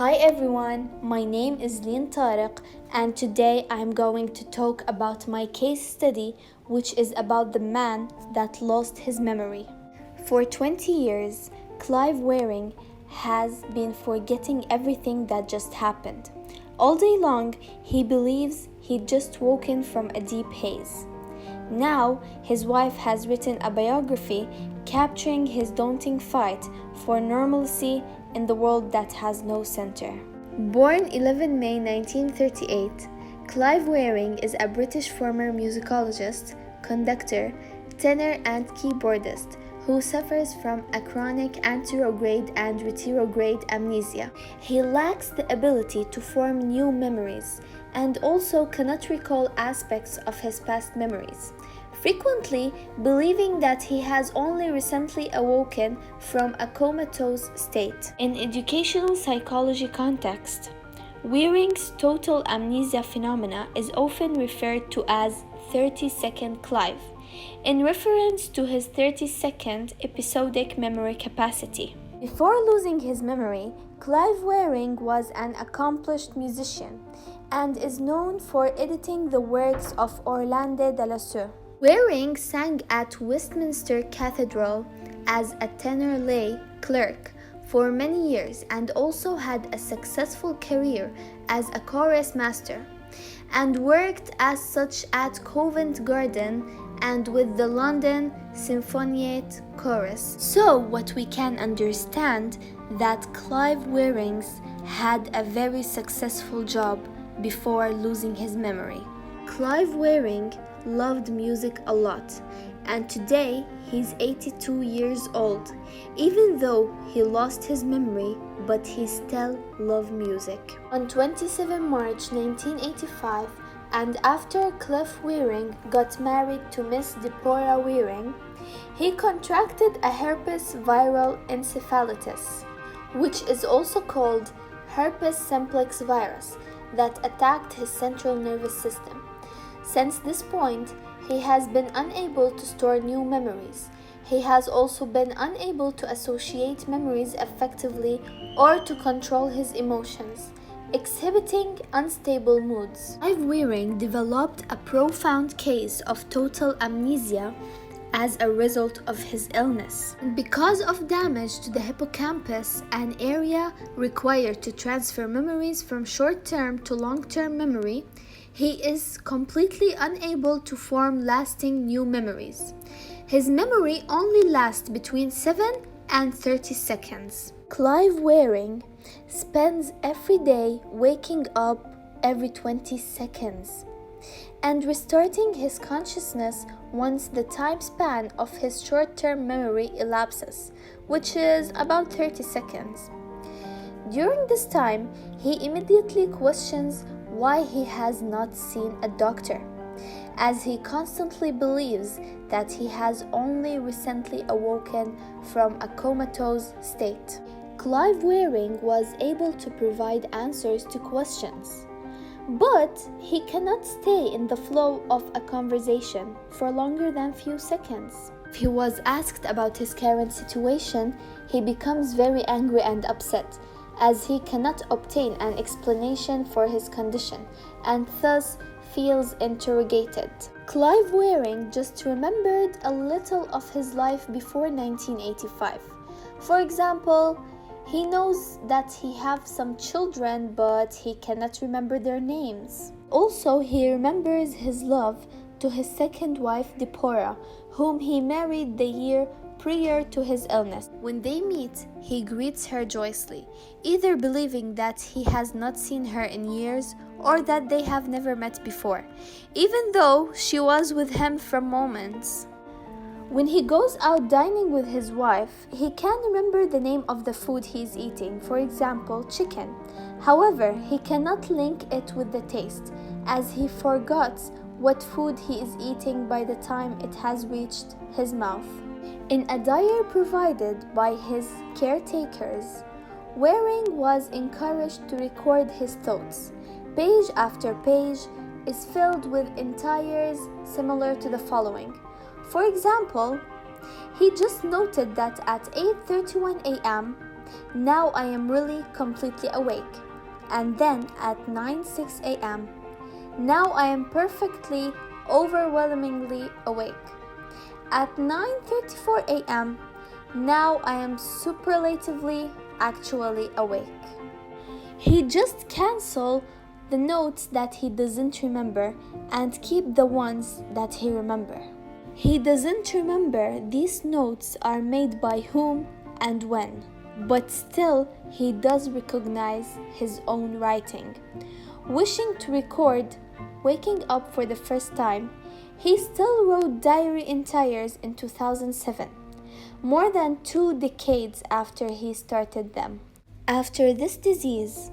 Hi everyone, my name is Lynn Tariq and today I'm going to talk about my case study which is about the man that lost his memory. For 20 years, Clive Wearing has been forgetting everything that just happened. All day long, he believes he'd just woken from a deep haze. Now, his wife has written a biography capturing his daunting fight for normalcy in the world that has no center. Born 11 May 1938, Clive Wearing is a British former musicologist, conductor, tenor and keyboardist who suffers from a chronic anterograde and retrograde amnesia. He lacks the ability to form new memories and also cannot recall aspects of his past memories, frequently believing that he has only recently awoken from a comatose state. In educational psychology context, Wearing's total amnesia phenomena is often referred to as 30-second Clive, in reference to his 30-second episodic memory capacity. Before losing his memory, Clive Wearing was an accomplished musician and is known for editing the works of Orlando de Lassus. Wearing sang at Westminster Cathedral as a tenor lay clerk for many years and also had a successful career as a chorus master, and worked as such at Covent Garden and with the London Symphoniette Chorus. So what we can understand that Clive Wearing had a very successful job before losing his memory. Clive Wearing loved music a lot, and today he's 82 years old, even though he lost his memory, but he still loved music. On 27 March 1985, and after Clive Wearing got married to Miss Deborah Wearing, he contracted a herpes viral encephalitis, which is also called herpes simplex virus, that attacked his central nervous system. Since this point, he has been unable to store new memories. He has also been unable to associate memories effectively or to control his emotions, exhibiting unstable moods. Clive Wearing developed a profound case of total amnesia as a result of his illness. Because of damage to the hippocampus, an area required to transfer memories from short-term to long-term memory, he is completely unable to form lasting new memories. His memory only lasts between 7 and 30 seconds. Clive Wearing spends every day waking up every 20 seconds and restarting his consciousness once the time span of his short-term memory elapses, which is about 30 seconds. During this time, he immediately questions why he has not seen a doctor, as he constantly believes that he has only recently awoken from a comatose state. Clive Wearing was able to provide answers to questions, but he cannot stay in the flow of a conversation for longer than few seconds. If he was asked about his current situation, he becomes very angry and upset, as he cannot obtain an explanation for his condition and thus feels interrogated. Clive Wearing just remembered a little of his life before 1985. For example, he knows that he have some children, but he cannot remember their names. Also, he remembers his love to his second wife, Deborah, whom he married the year prior to his illness. When they meet, he greets her joyously, either believing that he has not seen her in years or that they have never met before, even though she was with him for moments. When he goes out dining with his wife, he can remember the name of the food he is eating, for example, chicken. However, he cannot link it with the taste, as he forgets what food he is eating by the time it has reached his mouth. In a diary provided by his caretakers, Wearing was encouraged to record his thoughts. Page after page is filled with entires similar to the following. For example, he just noted that at 8:31 a.m., Now I am really completely awake. And then at 9:06 a.m., now I am perfectly, overwhelmingly awake. At 9:34 a.m., now I am superlatively, actually awake. He just cancel the notes that he doesn't remember and keep the ones that he remember. He doesn't remember these notes are made by whom and when, but still he does recognize his own writing. Wishing to record waking up for the first time, he still wrote diary entries in 2007, more than 2 decades after he started them. After this disease,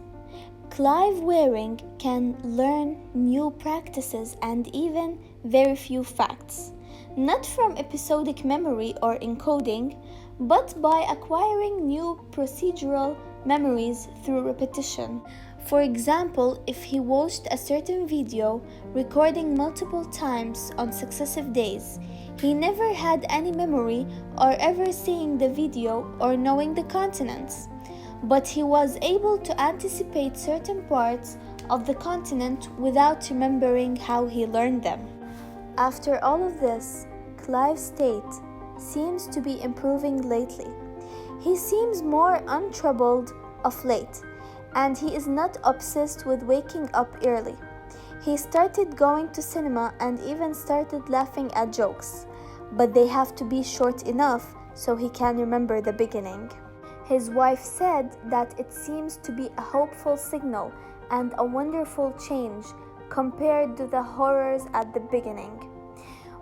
Clive Wearing can learn new practices and even very few facts, not from episodic memory or encoding, but by acquiring new procedural memories through repetition. For example, if he watched a certain video recording multiple times on successive days, he never had any memory or ever seeing the video or knowing the continents, but he was able to anticipate certain parts of the continent without remembering how he learned them. After all of this, Clive's state seems to be improving lately. He seems more untroubled of late, and he is not obsessed with waking up early. He started going to cinema and even started laughing at jokes, but they have to be short enough so he can remember the beginning. His wife said that it seems to be a hopeful signal and a wonderful change compared to the horrors at the beginning.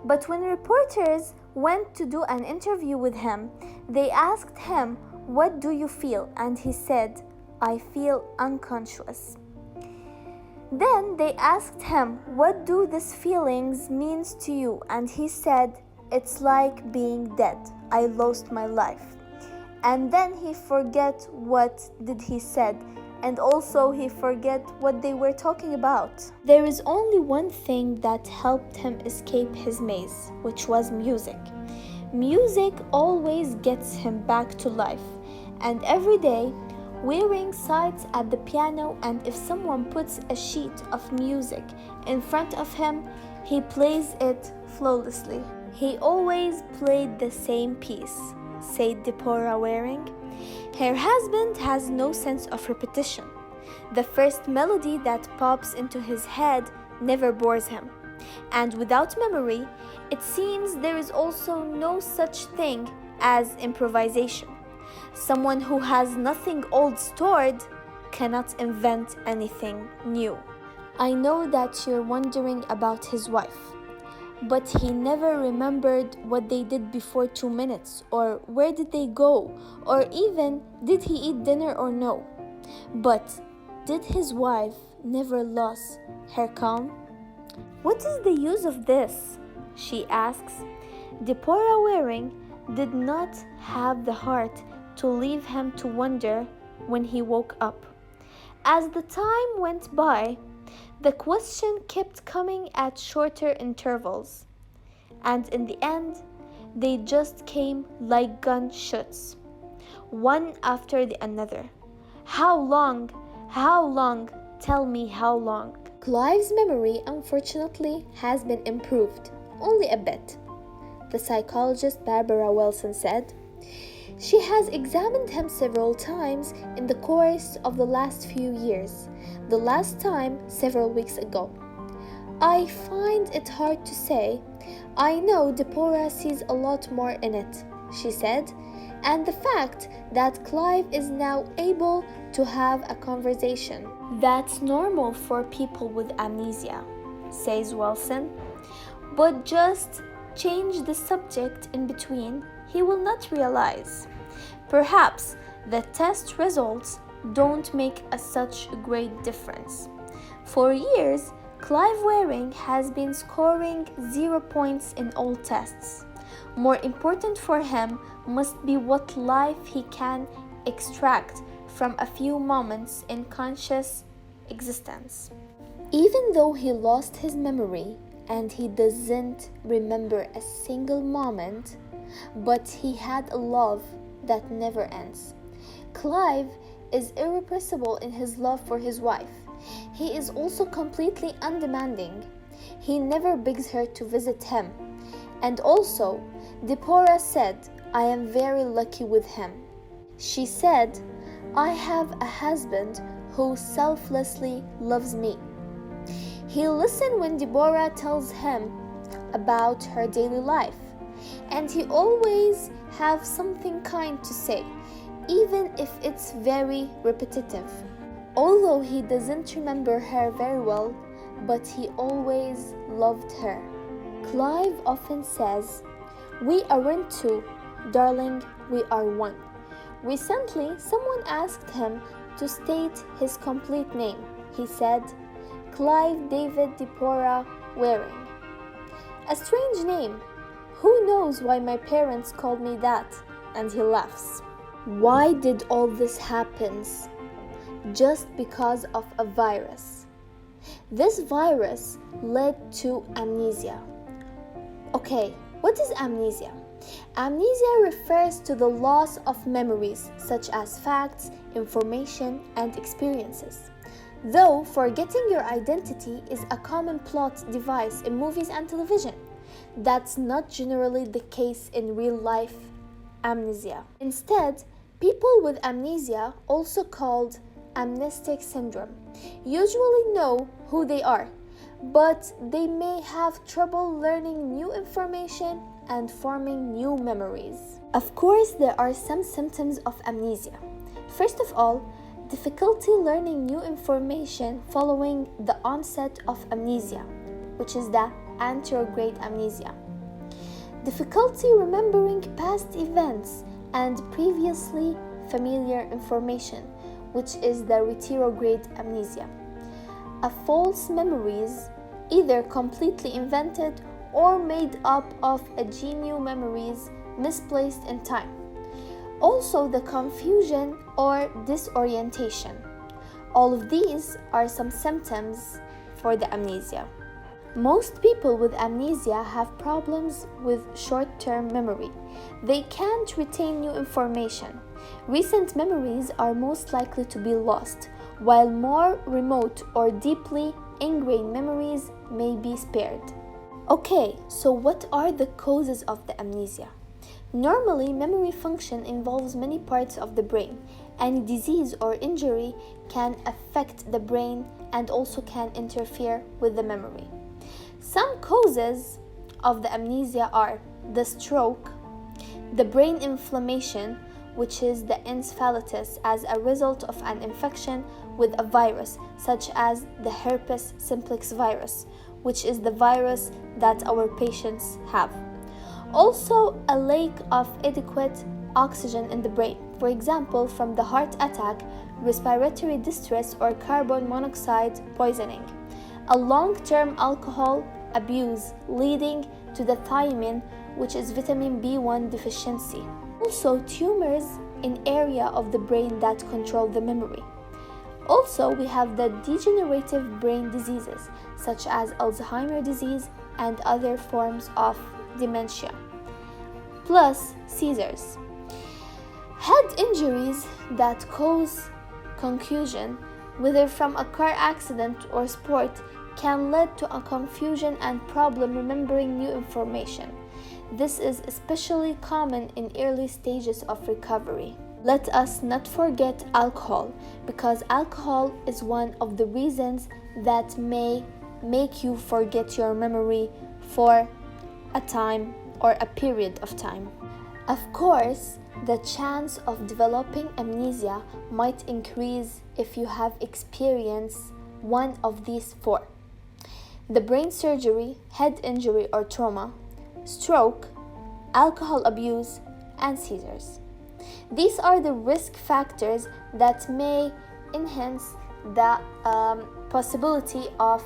But when reporters went to do an interview with him, they asked him, "What do you feel?" And he said, "I feel unconscious." Then they asked him, "What do these feelings mean to you?" And he said, "It's like being dead. I lost my life." And then he forget what did he said, and also he forget what they were talking about. There is only one thing that helped him escape his maze, which was music. Music always gets him back to life, and every day Wearing sits at the piano, and if someone puts a sheet of music in front of him, he plays it flawlessly. He always played the same piece, said Deborah Wearing. Her husband has no sense of repetition. The first melody that pops into his head never bores him. And without memory, it seems there is also no such thing as improvisation. Someone who has nothing old stored cannot invent anything new. I know that you're wondering about his wife, but he never remembered what they did before 2 minutes, or where did they go, or even did he eat dinner or no. But did his wife never lose her calm? What is the use of this? She asks. Deborah Wearing did not have the heart to leave him to wonder when he woke up. As the time went by, the question kept coming at shorter intervals, and in the end, they just came like gunshots, one after the other. How long? How long? Tell me how long. Clive's memory, unfortunately, has been improved, only a bit, the psychologist Barbara Wilson said. She has examined him several times in the course of the last few years, the last time several weeks ago. I find it hard to say. I know Deborah sees a lot more in it, she said, and the fact that Clive is now able to have a conversation. That's normal for people with amnesia, says Wilson, but just change the subject in between, he will not realize. Perhaps the test results don't make such a great difference. For years, Clive Wearing has been scoring 0 points in all tests. More important for him must be what life he can extract from a few moments in conscious existence. Even though he lost his memory and he doesn't remember a single moment, but he had a love that never ends. Clive is irrepressible in his love for his wife. He is also completely undemanding. He never begs her to visit him. And also, Deborah said, "I am very lucky with him." She said, "I have a husband who selflessly loves me." He listens when Deborah tells him about her daily life, and he always has something kind to say, even if it's very repetitive. Although he doesn't remember her very well, but he always loved her. Clive often says, "We aren't two, darling, we are one." Recently, someone asked him to state his complete name. He said, "Clive David Deborah Wearing." A strange name. Who knows why my parents called me that? And he laughs. Why did all this happen? Just because of a virus. This virus led to amnesia. Okay, what is amnesia? Amnesia refers to the loss of memories such as facts, information, and experiences. Though forgetting your identity is a common plot device in movies and television, that's not generally the case in real life amnesia. Instead, people with amnesia, also called amnestic syndrome, usually know who they are, but they may have trouble learning new information and forming new memories. Of course, there are some symptoms of amnesia. First of all, difficulty learning new information following the onset of amnesia, which is the anterograde amnesia. Difficulty remembering past events and previously familiar information, which is the retrograde amnesia. A false memories, either completely invented or made up of a genuine memories misplaced in time. Also, the confusion or disorientation. All of these are some symptoms for the amnesia. Most people with amnesia have problems with short-term memory. They can't retain new information. Recent memories are most likely to be lost, while more remote or deeply ingrained memories may be spared. Okay, so what are the causes of the amnesia? Normally, memory function involves many parts of the brain. Any disease or injury can affect the brain and also can interfere with the memory. Some causes of the amnesia are the stroke, the brain inflammation, which is the encephalitis as a result of an infection with a virus, such as the herpes simplex virus, which is the virus that our patients have. Also, a lack of adequate oxygen in the brain, for example, from the heart attack, respiratory distress, or carbon monoxide poisoning. A long-term alcohol abuse leading to the thiamine, which is vitamin B1 deficiency. Also, tumors in area of the brain that control the memory. Also, we have the degenerative brain diseases, such as Alzheimer's disease and other forms of dementia, plus seizures. Head injuries that cause concussion, whether from a car accident or sport, can lead to a confusion and problem remembering new information. This is especially common in early stages of recovery. Let us not forget alcohol, because alcohol is one of the reasons that may make you forget your memory for a time or a period of time. Of course, the chance of developing amnesia might increase if you have experienced one of these four: the brain surgery, head injury or trauma, stroke, alcohol abuse, and seizures. These are the risk factors that may enhance the possibility of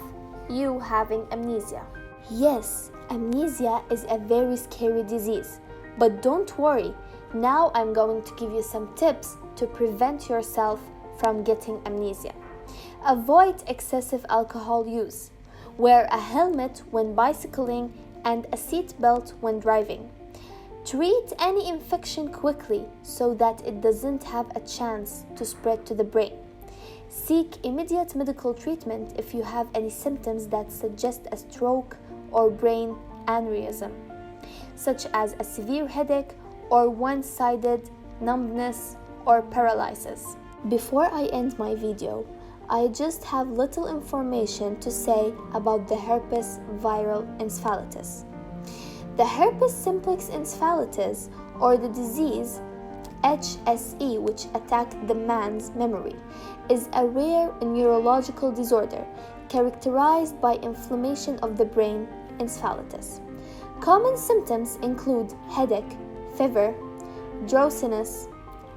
you having amnesia. Yes, amnesia is a very scary disease, but don't worry. Now I'm going to give you some tips to prevent yourself from getting amnesia. Avoid excessive alcohol use. Wear a helmet when bicycling and a seat belt when driving. Treat any infection quickly so that it doesn't have a chance to spread to the brain. Seek immediate medical treatment if you have any symptoms that suggest a stroke or brain aneurysm, such as a severe headache or one-sided numbness or paralysis. Before I end my video, I just have little information to say about the herpes viral encephalitis. The herpes simplex encephalitis, or the disease HSE, which attacked the man's memory, is a rare neurological disorder characterized by inflammation of the brain, encephalitis. Common symptoms include headache, fever, drowsiness,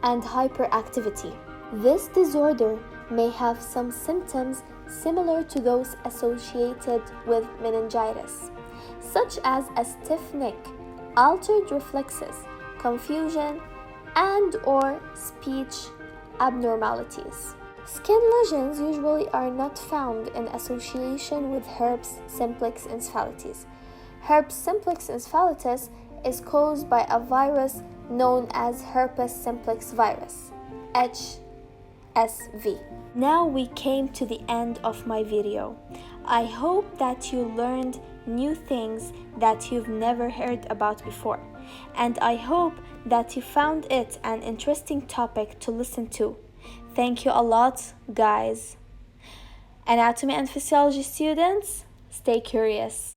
and hyperactivity. This disorder may have some symptoms similar to those associated with meningitis, such as a stiff neck, altered reflexes, confusion, and/or speech abnormalities. Skin lesions usually are not found in association with herpes simplex encephalitis. Herpes simplex encephalitis is caused by a virus known as herpes simplex virus, HSV. Now we came to the end of my video. I hope that you learned new things that you've never heard about before, and I hope that you found it an interesting topic to listen to. Thank you a lot, guys. Anatomy and physiology students, stay curious.